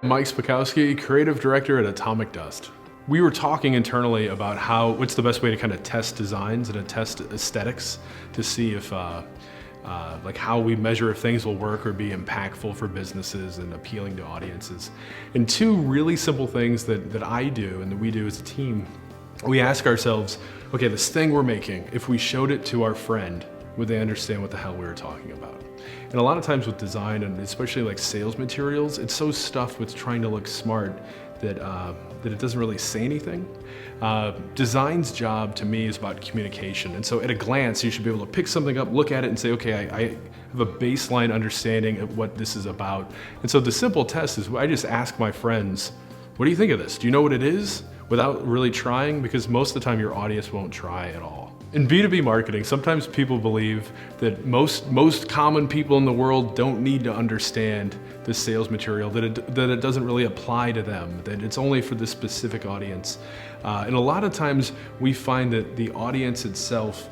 Mike Spakowski, Creative Director at Atomicdust. We were talking internally about what's the best way to kind of test designs and to test aesthetics to see if like how we measure if things will work or be impactful for businesses and appealing to audiences. And two really simple things that I do and that we do as a team, we ask ourselves, okay, this thing we're making, if we showed it to our friend, would they understand what the hell we were talking about? And a lot of times with design, and especially like sales materials, it's so stuffed with trying to look smart that it doesn't really say anything. Design's job to me is about communication. And so at a glance, you should be able to pick something up, look at it and say, okay, I have a baseline understanding of what this is about. And so the simple test is I just ask my friends, what do you think of this? Do you know what it is? Without really trying, because most of the time your audience won't try at all. In B2B marketing, sometimes people believe that most common people in the world don't need to understand the sales material, that it doesn't really apply to them, that it's only for this specific audience. And a lot of times we find that the audience itself,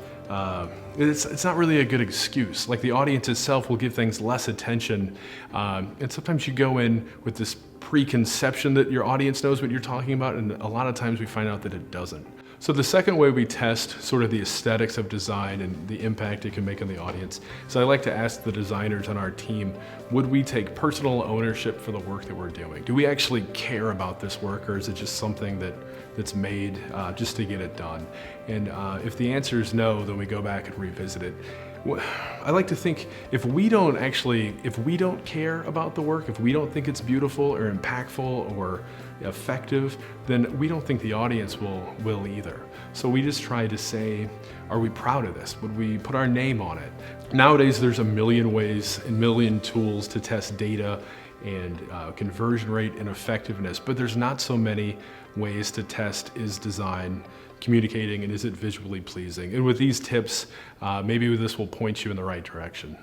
it's not really a good excuse. Like the audience itself will give things less attention. And sometimes you go in with this preconception that your audience knows what you're talking about, and a lot of times we find out that it doesn't. So the second way we test sort of the aesthetics of design and the impact it can make on the audience is I like to ask the designers on our team, would we take personal ownership for the work that we're doing? Do we actually care about this work, or is it just something that's made just to get it done? And if the answer is no, then we go back and revisit it. I like to think if we don't care about the work, if we don't think it's beautiful or impactful or effective, then we don't think the audience will either. So we just try to say, are we proud of this? Would we put our name on it? Nowadays, there's a million ways and million tools to test data and conversion rate and effectiveness, but there's not so many ways to test is design communicating and is it visually pleasing. And with these tips, maybe this will point you in the right direction.